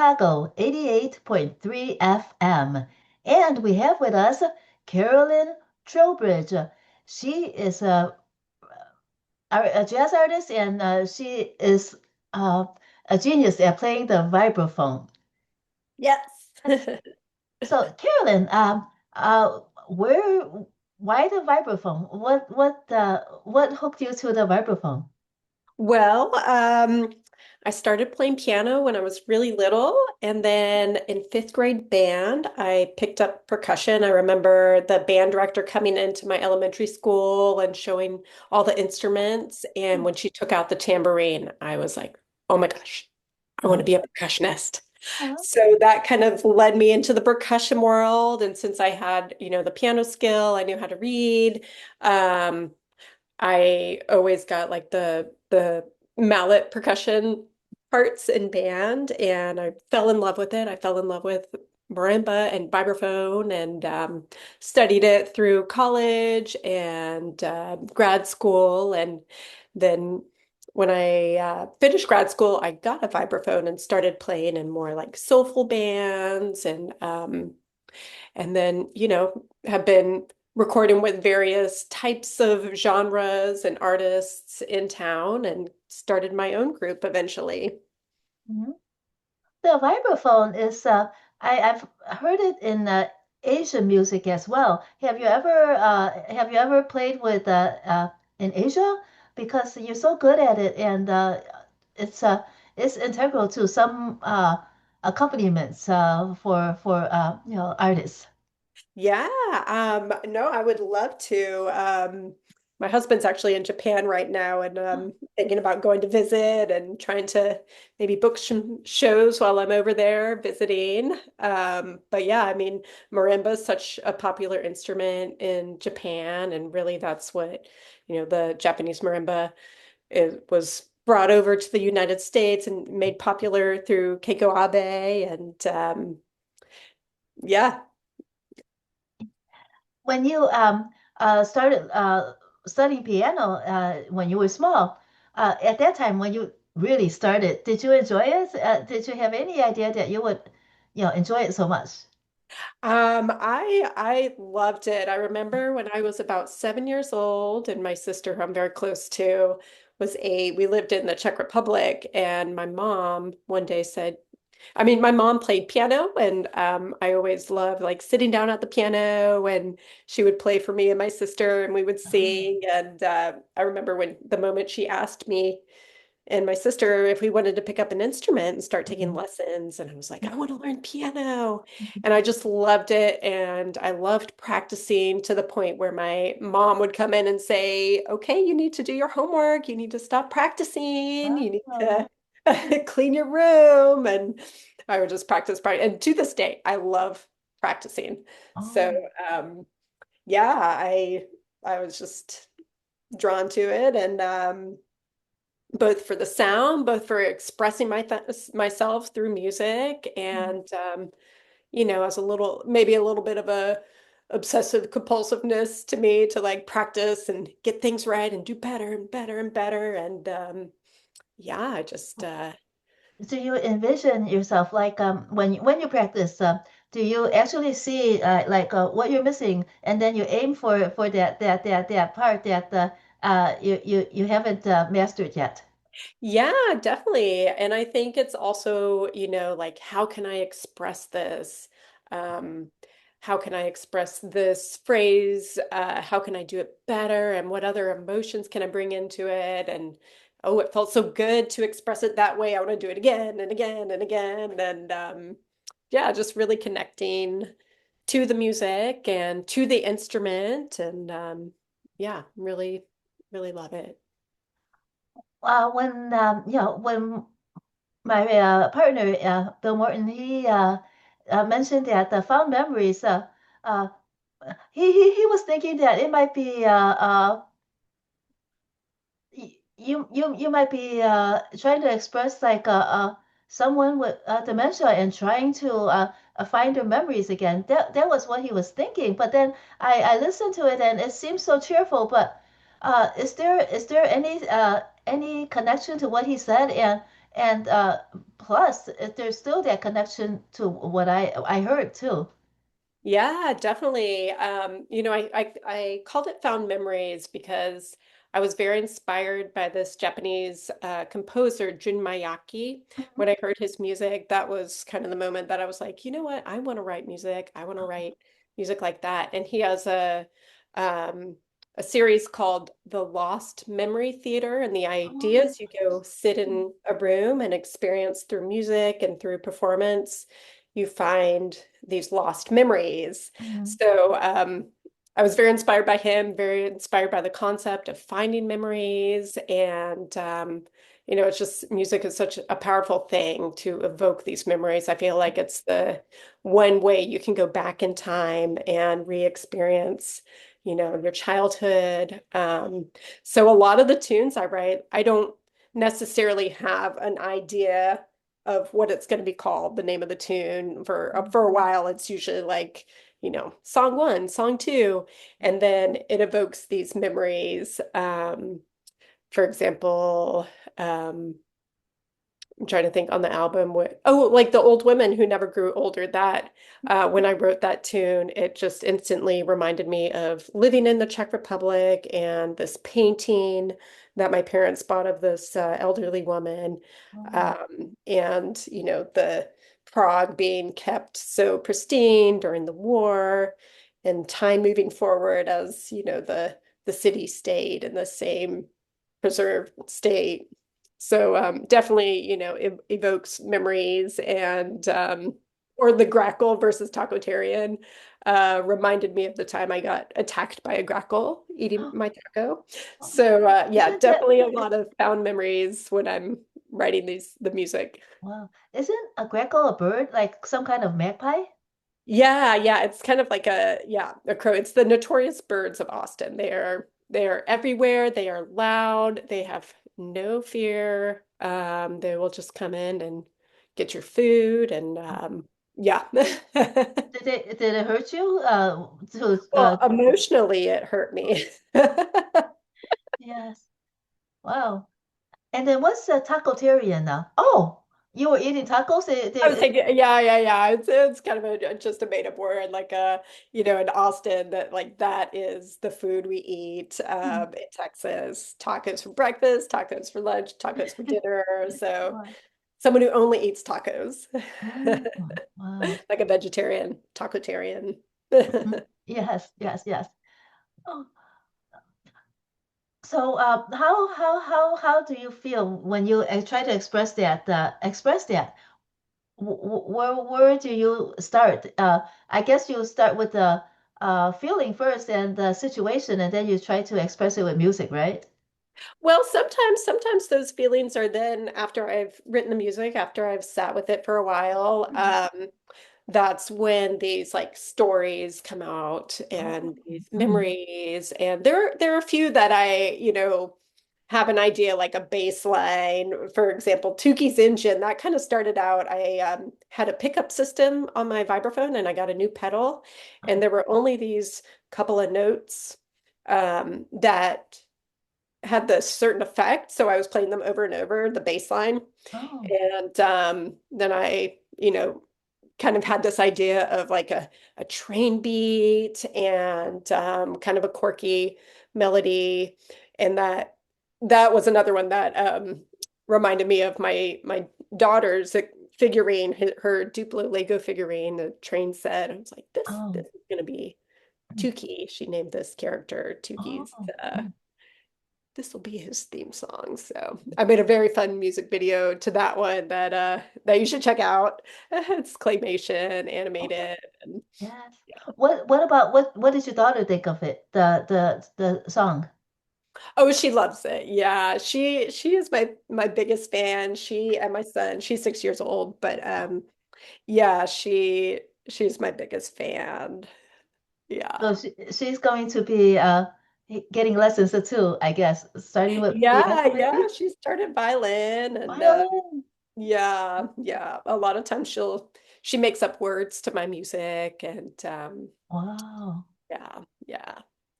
Chicago 88.3 FM. And we have with us Carolyn Trowbridge. She is a jazz artist and she is uh, a genius at playing the vibraphone. Yes. So, Carolyn, where, why the vibraphone? What hooked you to the vibraphone? Well, I started playing piano when I was really little, and then in fifth grade band, I picked up percussion. I remember the band director coming into my elementary school and showing all the instruments. And when she took out the tambourine, I was like, oh my gosh, I want to Oh, be a percussionist. oh, So that kind of led me into the percussion world. And since I had, the piano skill, I knew how to read. Um, I always got like the mallet percussion parts in band, and I fell in love with it. I fell in love with marimba and vibraphone, and studied it through college and grad school. And then when I finished grad school, I got a vibraphone and started playing in more like soulful bands, and then, have been recording with various types of genres and artists in town and started my own group eventually. mhm. The vibraphone is I've heard it in Asian music as well. Have you ever played with in Asia? Because you're so good at it, and it's uh it's integral to some accompaniments for artists. Yeah, no, I would love to. My husband's actually in Japan right now, and thinking about going to visit and trying to maybe book some shows while I'm over there visiting. But yeah, I mean, marimba is such a popular instrument in Japan, and really that's what, the Japanese marimba was brought over to the United States and made popular through Keiko Abe, and yeah. When you started studying piano when you were small, at that time when you really started, did you enjoy it? Did you have any idea that you would, enjoy it so much? I loved it. I remember when I was about 7 years old, and my sister, who I'm very close to, was eight. We lived in the Czech Republic, and my mom one day said, I mean, my mom played piano, and I always loved like sitting down at the piano, and she would play for me and my sister, and we would Oh, sing. And I remember when the moment she asked me and my sister if we wanted to pick up an instrument and start taking mhm. lessons. And I was like, I want to learn piano. And I just loved it. And I loved practicing to the point where my mom would come in and say, okay, you need to do your homework. You need to stop practicing. You need Oh, to clean your room. And I would just practice. And to this day, I love practicing. So, oh, um, yeah, I was just drawn to it. And both for the sound, both for expressing myself through music, mhm. and as a little, maybe a little bit of a obsessive compulsiveness to me to like practice and get things right and do better and better and better. And yeah, I just Do you envision yourself like when you practice? Do you actually see like what you're missing, and then you aim for that part that you haven't mastered yet? yeah, definitely. And I think it's also, like how can I express this? Um, how can I express this phrase? How can I do it better? And what other emotions can I bring into it? And oh, it felt so good to express it that way. I want to do it again and again and again. And yeah, just really connecting to the music and to the instrument. And yeah, really, really love it. When my partner Bill Morton he mentioned that the fond memories uh, he was thinking that it might be you might be trying to express like someone with dementia and trying to find their memories again. That was what he was thinking. But then I listened to it and it seems so cheerful. But is there any connection to what he said? And plus, there's still that connection to what I heard too. Yeah, definitely. I called it Found Memories because I was very inspired by this Japanese composer, Jun Miyake. Mhm. When I heard his music, that was kind of the moment that I was like, you know what? I want to write music. I want to write music like that. And he has um, a series called The Lost Memory Theater, and the idea Oh, is you go sit in a room and experience through music and through performance you find these lost memories. mhm. So I was very inspired by him, very inspired by the concept of finding memories. And, it's just music is such a powerful thing to evoke these memories. I feel like it's the one way you can go back in time and re-experience, your childhood. So a lot of the tunes I write, I don't necessarily have an idea of what it's going to be called, the name of the tune for a while. It's usually like, song one, song two, and then it evokes these memories. For example, um, I'm trying to think on the album what like the old women who never grew older that when I wrote that tune it just instantly reminded me of living in the Czech Republic and this painting that my parents bought of this elderly woman Oh, and the Prague being kept so pristine during the war and time moving forward as the city stayed in the same preserved state. So definitely, evokes memories and or the grackle versus tacotarian reminded me of the time I got attacked by a grackle eating oh, my taco. oh. So yeah, Isn't that definitely a lot of found memories when I'm writing the music. wow? Isn't a grackle a bird like some kind of magpie? Yeah, yeah, it's kind of like a crow. It's the notorious birds of Austin. They are everywhere. They are loud. They have no fear. They will just come in and get your food and yeah. Did it hurt you? To Well, emotionally it hurt me. yes. Wow. And then what's the tacotarian now? Oh, you were eating tacos? I was like, yeah, yeah, yeah. It's kind of just a made up word, like in Austin that like that is the food we eat in Texas. Tacos for breakfast, tacos for lunch, tacos for dinner. So Wow. someone who only eats tacos, Mm, wow. like a vegetarian, tacotarian. Mm, yes, yes, yes. Oh, so how do you feel when you try to express that? Express that. Where do you start? I guess you start with the feeling first and the situation, and then you try to express it with music, right? Well, sometimes those feelings are then after I've written the music, after I've sat with it for a while. Mm. That's when these like stories come out Oh, and these mm, memories. And there are a few that I, have an idea like a baseline. For example, Tuki's engine, that kind of started out. I had a pickup system on my vibraphone and I got a new pedal, and there were only these couple of notes that had this certain effect. So I was playing them over and over, the bass line. oh, And then I, kind of had this idea of like a train beat and kind of a quirky melody. And that was another one that reminded me of my daughter's figurine, her Duplo Lego figurine, the train set. I was like, this oh, is gonna be mm, Tuki. She named this character Tuki's oh, uh, this will be his theme song. So I made a very fun music video to that one that you should check out. It's claymation, okay, animated, and yes. What about what did your daughter think of it? The song. oh, she loves it. Yeah, she is my biggest fan. She and my son, she's 6 years old, but yeah, she's my biggest fan. So Yeah. she's going to be getting lessons too, I guess, starting with Yeah, piano yeah, maybe? she started violin and Violin. yeah, yeah. A lot of times she makes up words to my music and Wow. yeah, yeah.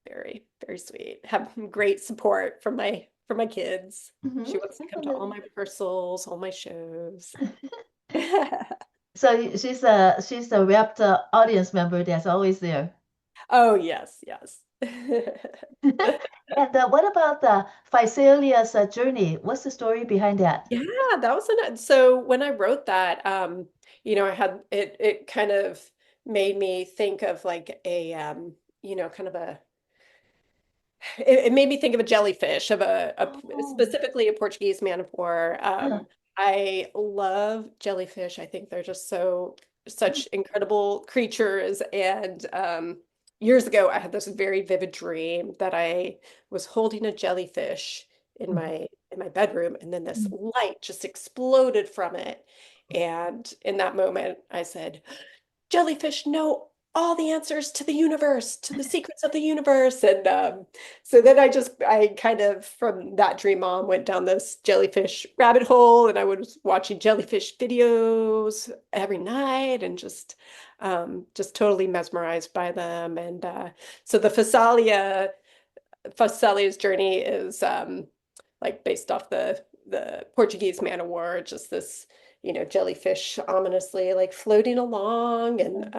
Very, very sweet. Have great support from my for my kids. Hmm. She wants to come to all my rehearsals, all my shows. So she's a rapt audience member that's always there. Oh, yes, yes. And what about the Phaisalia's journey? What's the story behind that? Yeah, that was so when I wrote that, I had it kind of made me think of like a kind of a it made me think of a jellyfish, of Oh, specifically a Portuguese man of war. uh, I love jellyfish. I think they're just such incredible creatures. And years ago, I had this very vivid dream that I was holding a jellyfish in my bedroom, and then this light just exploded from it. And in that moment, I said, jellyfish know all the answers to the universe, to the secrets of the universe. And so then I kind of, from that dream on, went down this jellyfish rabbit hole, and I was watching jellyfish videos every night and just totally mesmerized by them. And so the Fassalia's journey is like based off the Portuguese man of war, just this, jellyfish ominously like floating along, and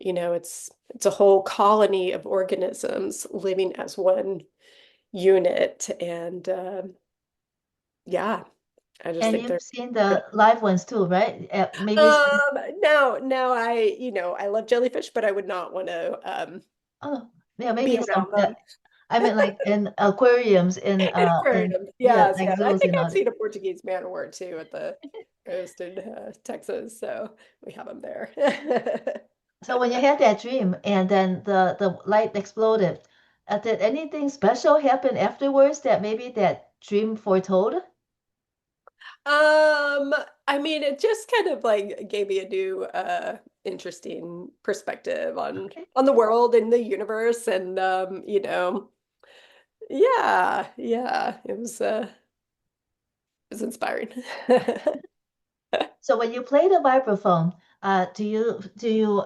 it's a whole colony of organisms living as one unit, and yeah, I just and think you've they're seen the live ones too, right? Maybe some. now I love jellyfish, but I would not want to Oh, yeah, be maybe some. around them. I mean, like in aquariums, in Aquariums. yeah, Yes, like yes. I zoos think and I've all that. seen a Portuguese man of war too at the coast in Texas, so we have them there. So when you had that dream and then the light exploded, did anything special happen afterwards that maybe that dream foretold? Um, I mean, it just kind of like gave me a new, interesting perspective Okay. on the world and the universe, and yeah, yeah, it was inspiring. So when you play the vibraphone, do you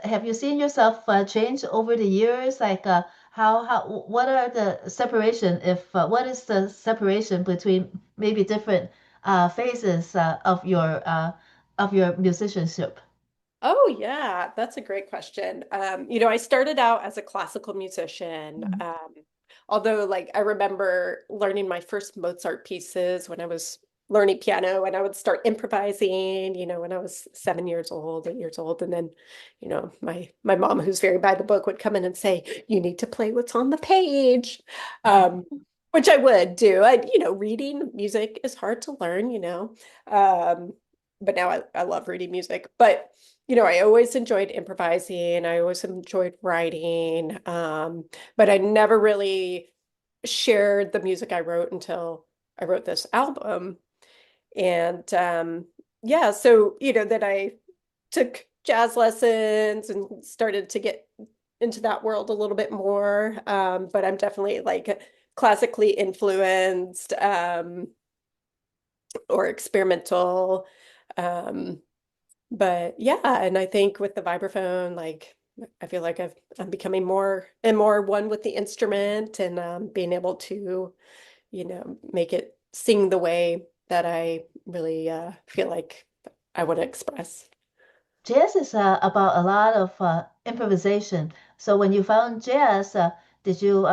have you seen yourself change over the years? Like how what are the separation if what is the separation between maybe different phases of your musicianship? Oh yeah, that's a great question. I started out as a classical musician. Mhm. Although like I remember learning my first Mozart pieces when I was learning piano, and I would start improvising, when I was 7 years old, 8 years old. And then, my mom, who's very by the book, would come in and say, you need to play what's on the page. Um, which I would do. Reading music is hard to learn. Um, but now I love reading music. But I always enjoyed improvising. I always enjoyed writing. But I never really shared the music I wrote until I wrote this album. And yeah, so, then I took jazz lessons and started to get into that world a little bit more. But I'm definitely like classically influenced, or experimental. Um, but yeah, and I think with the vibraphone, like I feel like I'm becoming more and more one with the instrument, and being able to, make it sing the way that I really feel like I want to express. Jazz is about a lot of improvisation. So when you found jazz, did you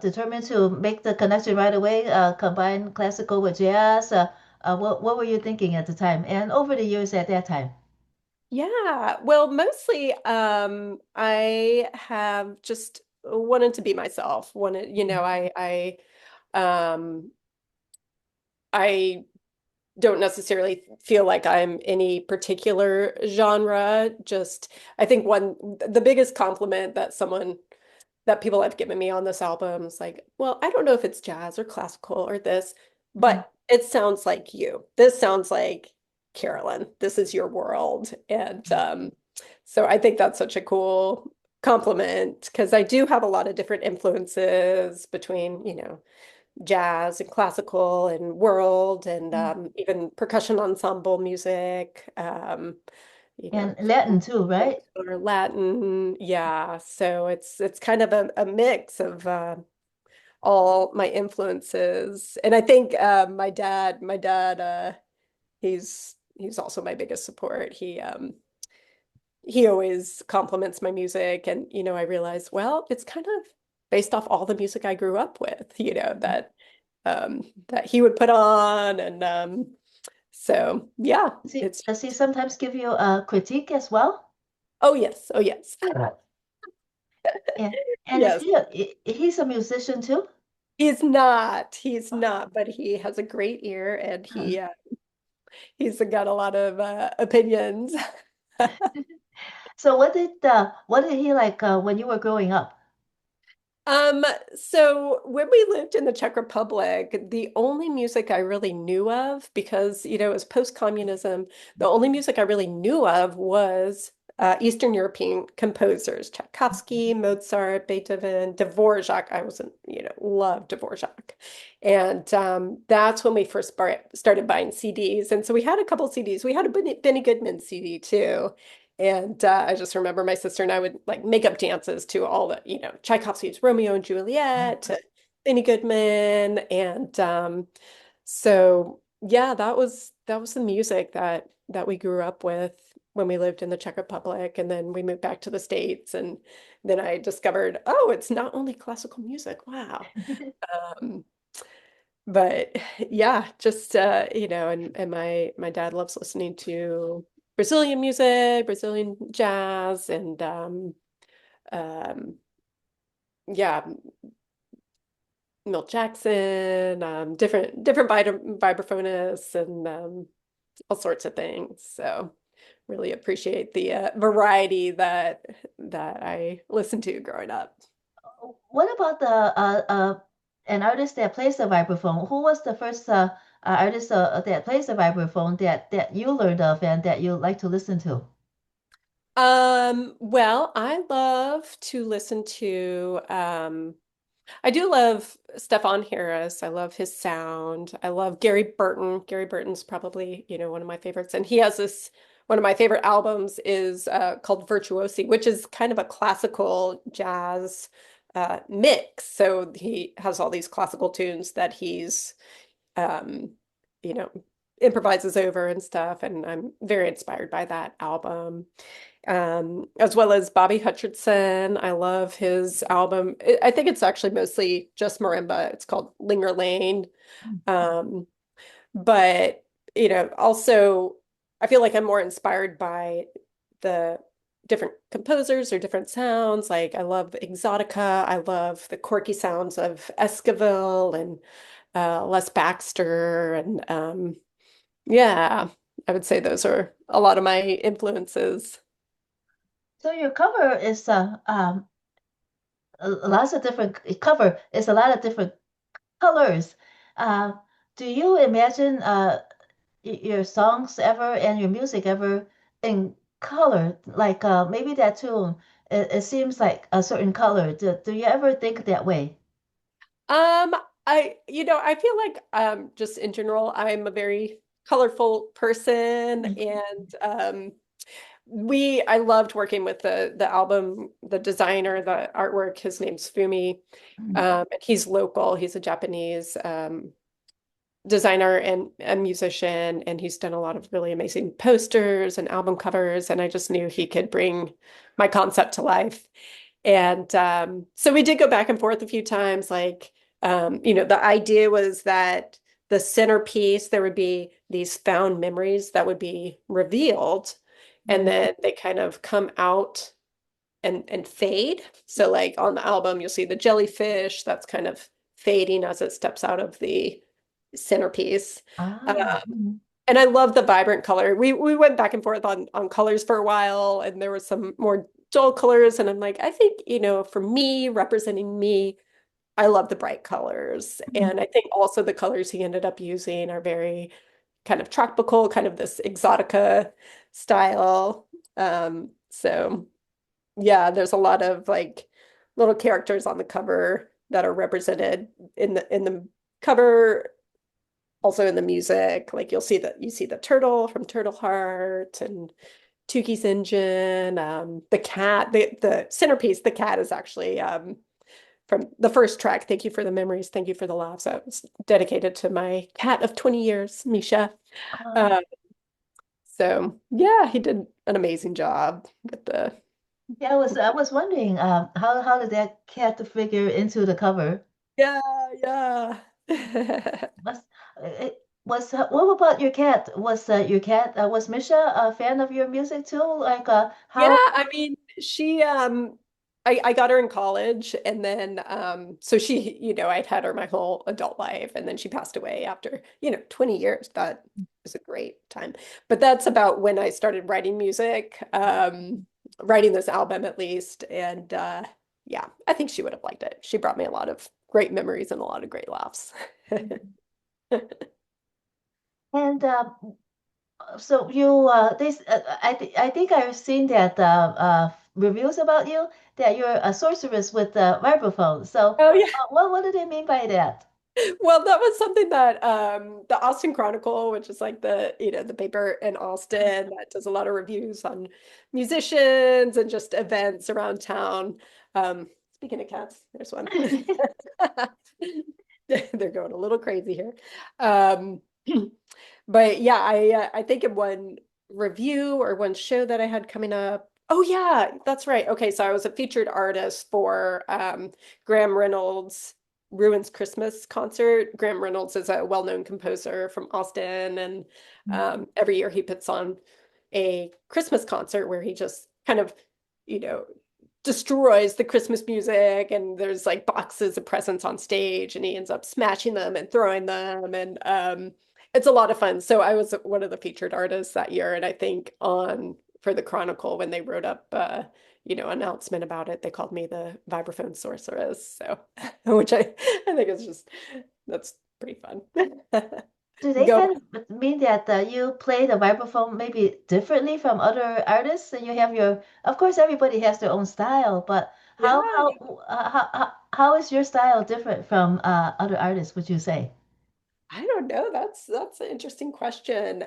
determine to make the connection right away, combine classical with jazz? What were you thinking at the time and over the years at that time? Yeah, well, mostly I have just wanted to be myself. Wanted, um I don't necessarily feel like I'm any particular genre. Just I think the biggest compliment that people have given me on this album is like, well, I don't know if it's jazz or classical or this, Mhm. but it sounds like you. This sounds like Carolyn. This is your world. And so I think that's such a cool compliment, because I do have a lot of different influences between, jazz and classical and world, and even percussion ensemble music, you And know, Latin too, right? or Latin. Yeah. So it's kind of a mix of all my influences. And I think my dad, he's also my biggest support. He always compliments my music, and I realized, well, it's kind of based off all the music I grew up with, that he would put on, and so yeah, it's Does he sometimes give you a critique as well? oh yes, oh yes, Yeah. And yes. he's a musician too? He's not, but he has a great ear, and he's got a lot of opinions. So what did he like when you were growing up? Um, so when we lived in the Czech Republic, the only music I really knew of, because, it was post-communism, the only music I really knew of was Eastern European composers, Tchaikovsky, Mozart, Beethoven, Dvorak. I wasn't, loved Dvorak. And that's when we first started buying CDs. And so we had a couple CDs. We had a Benny Goodman CD too. And I just remember my sister and I would like make up dances to all the, Tchaikovsky's Romeo and Juliet, to Benny Goodman, and so yeah, that was the music that we grew up with when we lived in the Czech Republic, and then we moved back to the States, and then I discovered, oh, it's not only classical music. Wow. Um, but yeah, just and my dad loves listening to Brazilian music, Brazilian jazz, and um yeah, Milt Jackson, different vibraphonists, and all sorts of things. So really appreciate the variety that I listened to growing up. What about the an artist that plays the vibraphone? Who was the first artist that plays the vibraphone that you learned of and that you like to listen to? Well, I love to listen to I do love Stefan Harris. I love his sound. I love Gary Burton. Gary Burton's probably, one of my favorites. And he has this, one of my favorite albums is called Virtuosi, which is kind of a classical jazz mix. So he has all these classical tunes that he's, um, you know, improvises over and stuff. And I'm very inspired by that album, as well as Bobby Hutcherson. I love his album. I think it's actually mostly just marimba. It's called Linger Lane. Um, but, also I feel like I'm more inspired by the different composers or different sounds. Like I love Exotica. I love the quirky sounds of Esquivel and Les Baxter. And yeah, I would say those are a lot of my influences. So your cover is lots of different cover is a lot of different colors. Uh, do you imagine your songs ever and your music ever in color? Like maybe that tune, it seems like a certain color. Do you ever think that way? Um, I feel like just in general, I'm a very colorful person, and I loved working with the album, the designer, the artwork. His name's Fumi. And he's local. He's a Japanese designer and a musician, and he's done a lot of really amazing posters and album covers, and I just knew he could bring my concept to life. And so we did go back and forth a few times. Like, the idea was that the centerpiece, there would be these found memories that would be revealed, and then they kind of come out and fade. So, like on the album, you'll see the jellyfish that's kind of fading as it steps out of the centerpiece. Ah, Um, and I love the vibrant color. We went back and forth on colors for a while, and there was some more dull colors. And I'm like, I think, for me, representing me, I love the bright colors. And I think also the colors he ended up using are very kind of tropical, kind of this exotica style. So yeah, there's a lot of like little characters on the cover that are represented in the cover, also in the music. Like you see the turtle from Turtle Heart and Tuki's engine. The cat, the centerpiece, the cat is actually from the first track, Thank You for the Memories, Thank You for the Laughs. That was dedicated to my cat of 20 years, Misha. Uh, Uh, so yeah, he did an amazing job with the yeah, I was wondering, how did that cat figure into the cover? yeah, yeah. Was it what about your cat? Was Misha a fan of your music too? Like Yeah, how I mean, she I got her in college and then so she, I'd had her my whole adult life and then she passed away after, 20 years. That was a great time. But that's about when I started writing music, writing this album at least. And yeah, I think she would have liked it. She brought me a lot of great memories and a lot of great laughs. and so you I think I've seen that reviews about you that you're a sorceress with the vibraphone. So Oh yeah. what do they mean by that? Well, that was something that the Austin Chronicle, which is like the paper in Austin that does a lot of reviews on musicians and just events around town. Speaking of cats, there's one. They're going a little crazy here. Um, but yeah, I think in one review or one show that I had coming up. Oh yeah, that's right. Okay, so I was a featured artist for Graham Reynolds' Ruins Christmas concert. Graham Reynolds is a well-known composer from Austin, and every year he puts on a Christmas concert where he just kind of, you know, destroys the Christmas music, and there's like boxes of presents on stage, and he ends up smashing them and throwing them, and it's a lot of fun. So I was one of the featured artists that year, and I think on for the Chronicle when they wrote up announcement about it, they called me the vibraphone sorceress. So which I think is just that's pretty fun. Do they Go. kind of mean that you play the vibraphone maybe differently from other artists? And you have of course, everybody has their own style, but Yeah, how is your style different from other artists, would you say? I don't know. That's an interesting question.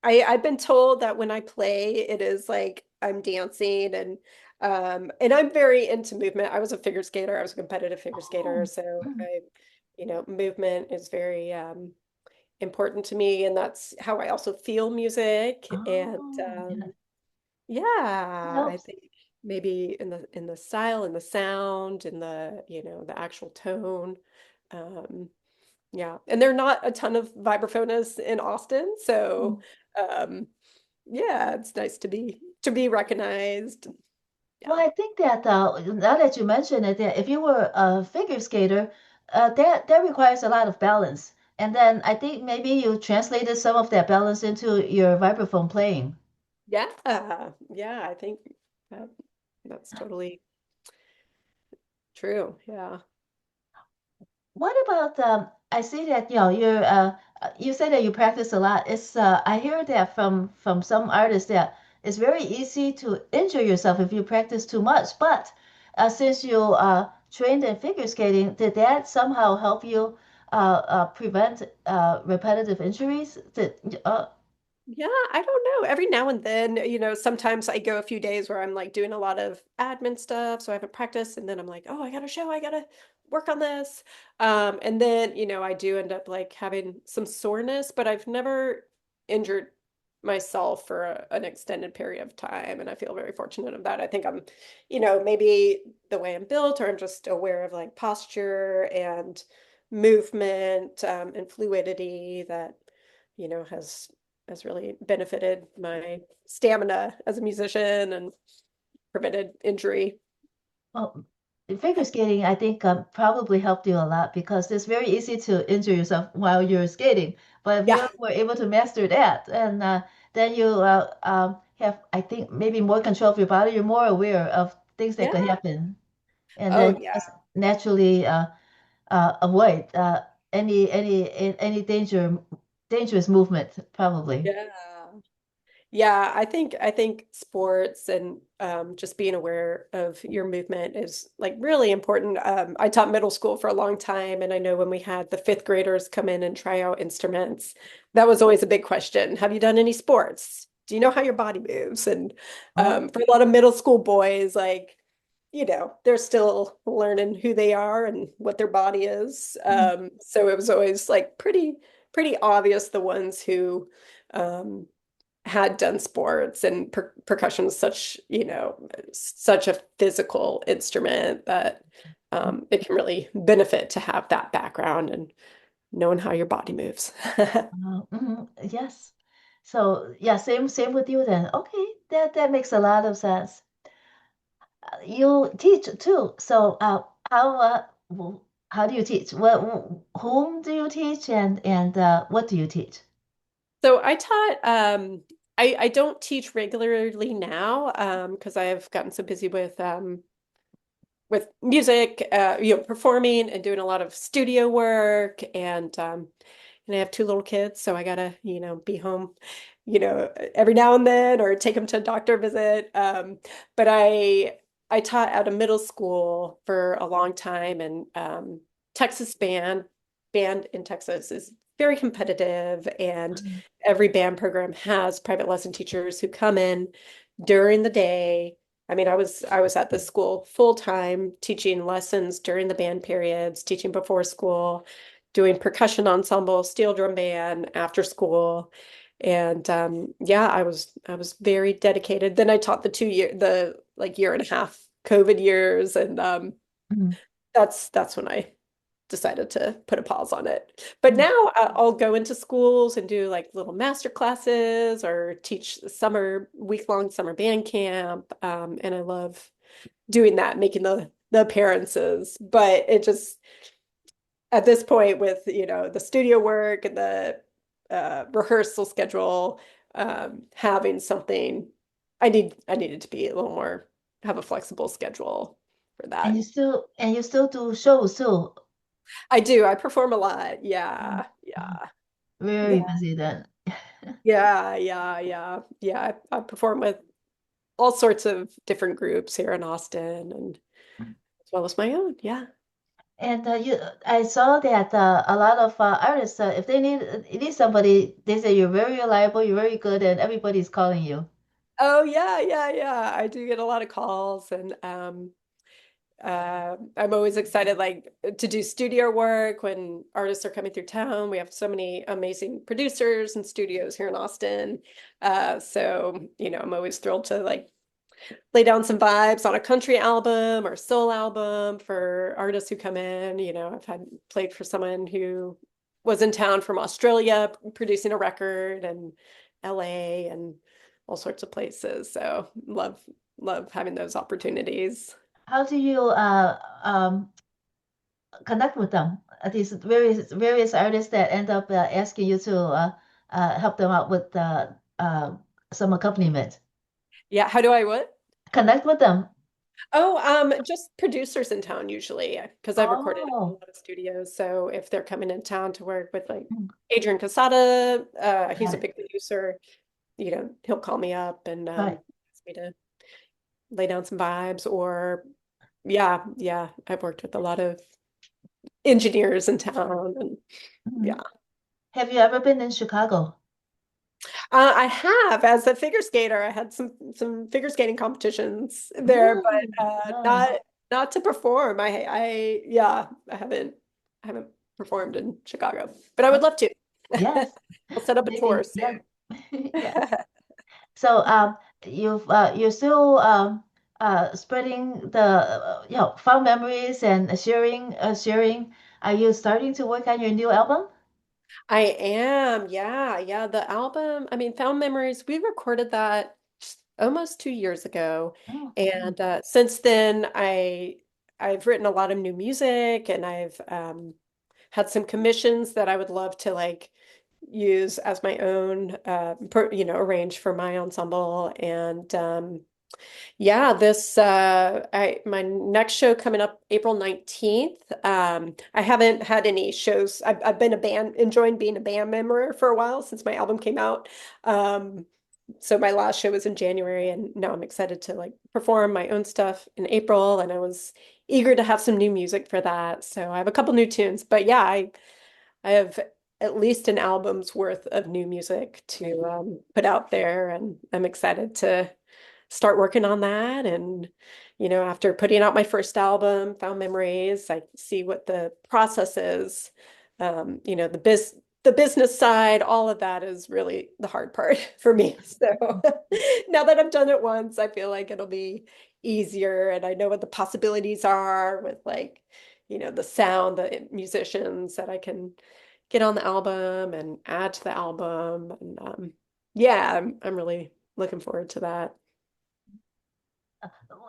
I've been told that when I play, it is like I'm dancing and I'm very into movement. I was a figure skater. I was a competitive figure skater, Oh, so mm, movement is very important to me, and that's how I also feel music. And oh, yeah. It yeah, I helps. think maybe in the style and the sound and the actual tone. Um, yeah, and there are not a ton of vibraphonists in Austin, so um, yeah, it's nice to be recognized. Well, Yeah, I think that now that you mention it, that if you were a figure skater, that requires a lot of balance. And then I think maybe you translated some of that balance into your vibraphone playing. yeah, I think that, that's totally true. Yeah, What about I see that you say that you practice a lot. It's I hear that from some artists that it's very easy to injure yourself if you practice too much. But since you trained in figure skating, did that somehow help you prevent repetitive injuries? yeah, I don't know. Every now and then, sometimes I go a few days where I'm like doing a lot of admin stuff, so I haven't practiced, and then I'm like, oh, I got a show, I gotta work on this. And then, I do end up like having some soreness, but I've never injured myself for an extended period of time, and I feel very fortunate of that. I think I'm, maybe the way I'm built, or I'm just aware of like posture and movement, and fluidity that, has really benefited my stamina as a musician and prevented injury. Well, figure skating, I think, probably helped you a lot because it's very easy to injure yourself while you're skating. But if you Yeah. were able to master that, and then you have, I think, maybe more control of your body. You're more aware of things that could Yeah. happen, and Oh, then yeah. just naturally avoid any dangerous movement, probably. Yeah. Yeah, I think sports and just being aware of your movement is like really important. I taught middle school for a long time, and I know when we had the fifth graders come in and try out instruments, that was always a big question. Have you done any sports? Do you know how your body moves? And Oh, for a lot of middle school boys, like they're still learning who they are and what their body is. Mhm. So it was always like pretty obvious the ones who um, had done sports and percussion is such a physical instrument that it can really benefit to have that background and knowing how your body moves. Yes. So yeah, same with you then. Okay, that makes a lot of sense. You teach too. So how do you teach? Whom do you teach and what do you teach? So I taught I don't teach regularly now because I've gotten so busy with music, performing and doing a lot of studio work and I have two little kids, so I gotta, be home, every now and then or take them to a doctor visit. But I taught at a middle school for a long time and Texas band in Texas is very competitive and every band program has private lesson teachers who come in during the day. I mean, I was at the school full time teaching lessons during the band periods, teaching before school, doing percussion ensemble, steel drum band after school. And yeah, I was very dedicated. Then I taught the like year and a half COVID years and Mhm. that's when I decided to put a pause on it. But Mhm. now I'll go into schools and do like little master classes or teach week-long summer band camp. And I love doing that, making the appearances. But it just at this point with, the studio work and the rehearsal schedule, having something, I needed to be a little more, have a flexible schedule for And that. you still do shows too. I do. I perform a lot. Mhm. Yeah. Mhm. Yeah. Very Yeah. busy then. Yeah. Yeah. Yeah. Yeah. I perform with all sorts of different groups here in Austin and as well as my own. Yeah. And I saw that a lot of artists, if they need somebody, they say you're very reliable, you're very good, and everybody's calling you. Oh yeah, yeah, yeah. I do get a lot of calls and I'm always excited like to do studio work when artists are coming through town. We have so many amazing producers and studios here in Austin. So, I'm always thrilled to like lay down some vibes on a country album or soul album for artists who come in. I've had played for someone who was in town from Australia producing a record and LA and all sorts of places. So love having those opportunities. How do you connect with them? These various artists that end up asking you to help them out with some accompaniment. Yeah, how do I what? Connect with them. Oh, just producers in town usually, because I've recorded at a Oh, lot of studios. So if they're coming in town to work with like mm, Adrian Casada, he's got a it. big producer. He'll call me up and Right. ask me to lay down some vibes or yeah, yeah. I've worked with a lot of engineers in town and Mhm. yeah. Have you ever been in Chicago? I have as a figure skater, I had some figure skating competitions there, but Mm, oh, not to perform. Yeah, I haven't performed in Chicago, but I would oh, love to. yes. I'll set up a tour Maybe, soon. yeah. Yes. So you're still spreading the fond memories and sharing. Are you starting to work on your new album? I am, yeah, yeah. The album, I mean, Found Memories, we recorded that almost 2 years ago. Oh, mm, And since then I've written a lot of new music and I've had some commissions that I would love to like use as my own arrange for my ensemble. And yeah, this my next show coming up April 19th. I haven't had any shows. I've been enjoying being a band member for a while since my album came out. Um, so my last show was in January and now I'm excited to like perform my own stuff in April and I was eager to have some new music for that. So I have a couple new tunes, but yeah, I have at least an album's worth of new music to put out there and I'm excited to start working on that. And, after putting out my first album, Found Memories, I see what the process is. The business side, all of that is really the hard part for me. So now that I've done it once, I feel like it'll be easier and I know what the possibilities are with like, the sound, the musicians that I can get on the album and add to the album. And yeah, I'm really looking forward to that.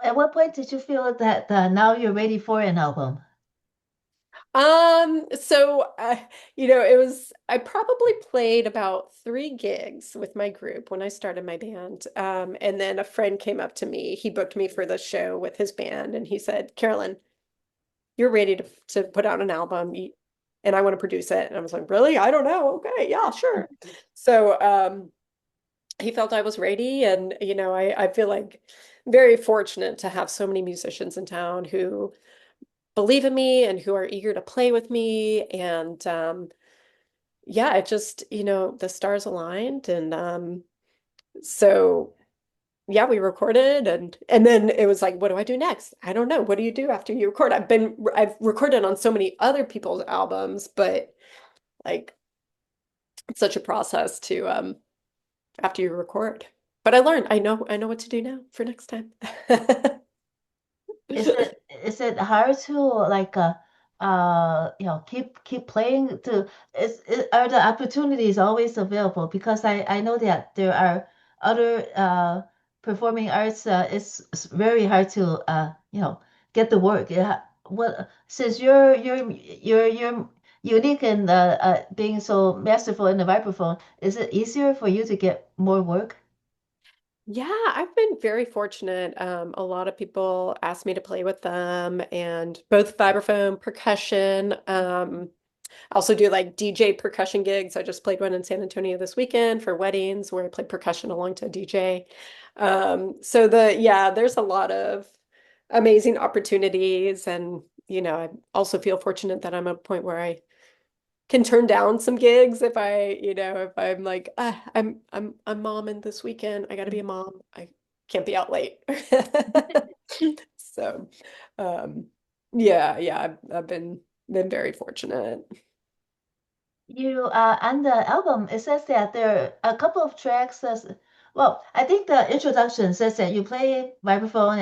At what point did you feel that now you're ready for an album? I probably played about 3 gigs with my group when I started my band. And then a friend came up to me. He booked me for the show with his band, and he said, Carolyn, you're ready to put out an album, and I want to produce it. And I was like, really? I don't know. Okay, yeah, sure. So he felt I was ready, and I feel like very fortunate to have so many musicians in town who believe in me and who are eager to play with me. And yeah, it just, the stars aligned. And so yeah, we recorded and then it was like, what do I do next? I don't know. What do you do after you record? I've recorded on so many other people's albums, but like it's such a process to after you record. But I learned, I know what to do now for next time. Is it hard to like keep playing to are the opportunities always available? Because I know that there are other performing arts it's very hard to get the work. Yeah. What since you're unique in being so masterful in the vibraphone, is it easier for you to get more work? Yeah, I've been very fortunate. A lot of people ask me to play with them and both vibraphone, percussion. I also do like DJ percussion gigs. I just played one in San Antonio this weekend for weddings where I played percussion along to a DJ. There's a lot of amazing opportunities and I also feel fortunate that I'm at a point where I can turn down some gigs if I'm like, I'm momming this weekend. I gotta be a mom. I can't be out late. So, um, yeah, I've been very fortunate. You on the album, it says that there are a couple of tracks. Well, I think the introduction says that you play vibraphone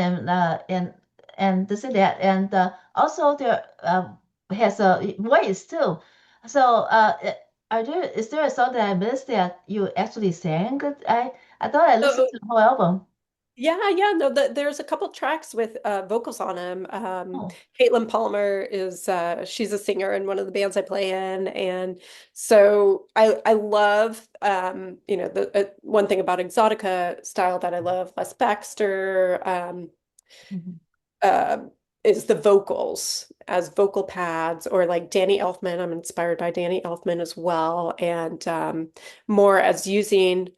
and this and that, and also there has a voice too. So, is there a song that I missed that you actually sang? I thought I listened So to the whole album. yeah, no, there's a couple tracks with vocals on them. Oh. Caitlin Palmer is she's a singer in one of the bands I play in, and so I love the one thing about Exotica style that I love, Les Baxter, Mhm. uh, is the vocals as vocal pads, or like Danny Elfman. I'm inspired by Danny Elfman as well, and more as using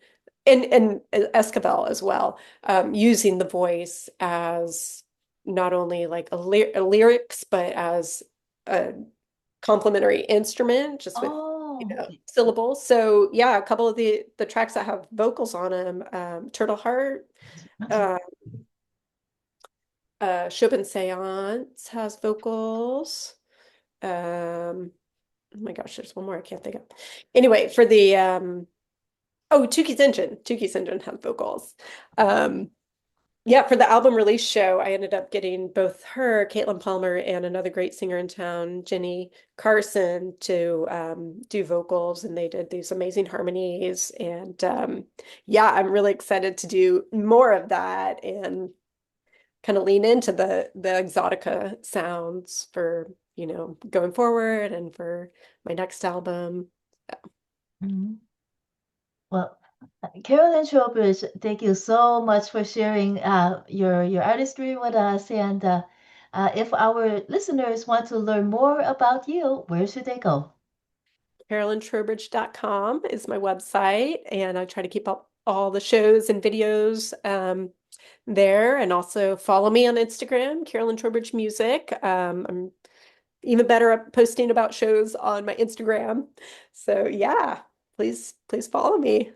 and Esquivel as well, using the voice as not only like a lyrics, but as a complementary instrument, just with Oh, syllables. So yeah, a couple of the tracks that have vocals on them, Turtle Heart. uh, Chopin Seance has vocals. Oh my gosh, there's one more I can't think of. Anyway, for the Tuki's Engine have vocals. Um, yeah, for the album release show, I ended up getting both her, Caitlin Palmer, and another great singer in town, Jenny Carson, to do vocals, and they did these amazing harmonies. And yeah, I'm really excited to do more of that and kind of lean into the exotica sounds for, going forward and for my next album. mhm. Well, Carolyn Trowbridge, thank you so much for sharing your artistry with us. And if our listeners want to learn more about you, where should they go? CarolynTrowbridge.com is my website, and I try to keep up all the shows and videos there, and also follow me on Instagram, Carolyn Trowbridge Music. I'm even better at posting about shows on my Instagram. So yeah, please follow me.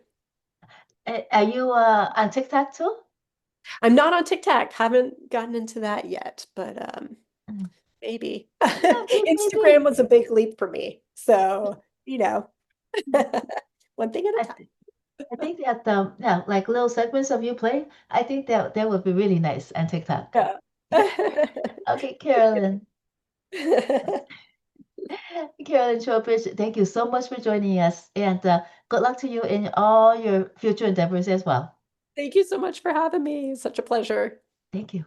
Are you on TikTok too? I'm not on TikTok. Haven't gotten into that yet, but Mm. maybe. Yeah, Instagram maybe. was a big leap for me. So, you know, one thing at a I, time. I think that yeah, like little segments of you playing, I think that would be really nice on TikTok. Yeah. Okay, Carolyn. Carolyn Trowbridge, thank you so much for joining us, and good luck to you in all your future endeavors as well. Thank you so much for having me. Such a pleasure. Thank you.